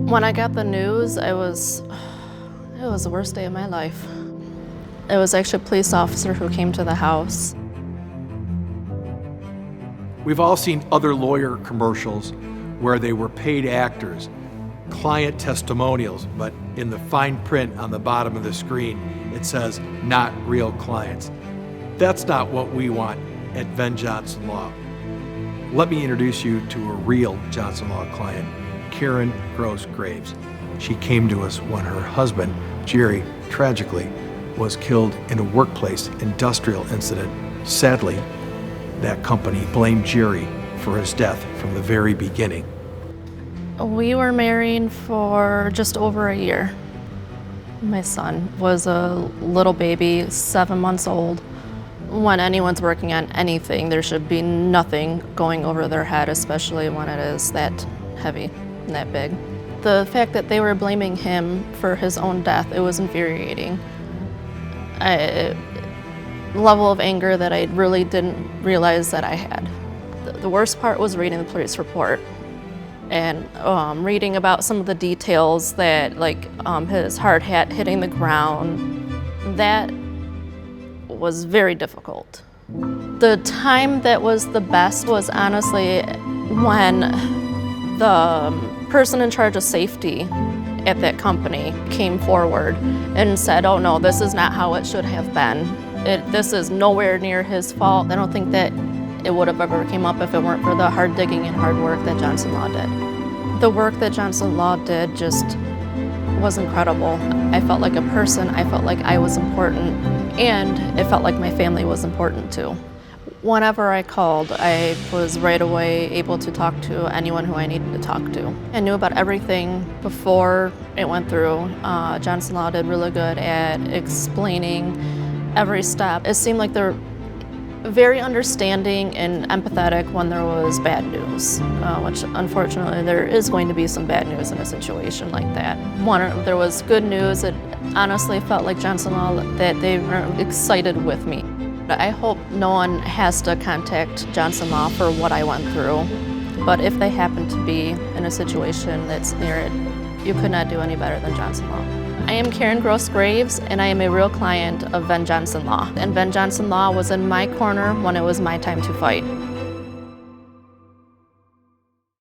When I got the news, it was the worst day of my life. It was actually a police officer who came to the house. We've all seen other lawyer commercials where they were paid actors, client testimonials, but in the fine print on the bottom of the screen, it says, not real clients. That's not what we want at Venn Johnson Law. Let me introduce you to a real Johnson Law client, Karen Gross Graves. She came to us when her husband, Jerry, tragically, was killed in a workplace industrial incident. Sadly, that company blamed Jerry for his death from the very beginning. We were married for just over a year. My son was a little baby, 7 months old. When anyone's working on anything, there should be nothing going over their head, especially when it is that heavy and that big. The fact that they were blaming him for his own death, it was infuriating. Level of anger that I really didn't realize that I had. The worst part was reading the police report and reading about some of the details that, like his hard hat hitting the ground. That was very difficult. The time that was the best was honestly when the person in charge of safety at that company came forward and said, oh no, this is not how it should have been. This is nowhere near his fault. I don't think that it would have ever came up if it weren't for the hard digging and hard work that Johnson Law did. The work that Johnson Law did just was incredible. I felt like a person, I felt like I was important, and it felt like my family was important too. Whenever I called, I was right away able to talk to anyone who I needed to talk to. I knew about everything before it went through. Johnson Law did really good at explaining every step. It seemed like they're very understanding and empathetic when there was bad news, which unfortunately there is going to be some bad news in a situation like that. When there was good news, it honestly felt like Johnson Law, that they were excited with me. I hope no one has to contact Johnson Law for what I went through, but if they happen to be in a situation that's near it, you could not do any better than Johnson Law. I am Karen Gross Graves, and I am a real client of Venn Johnson Law. And Venn Johnson Law was in my corner when it was my time to fight.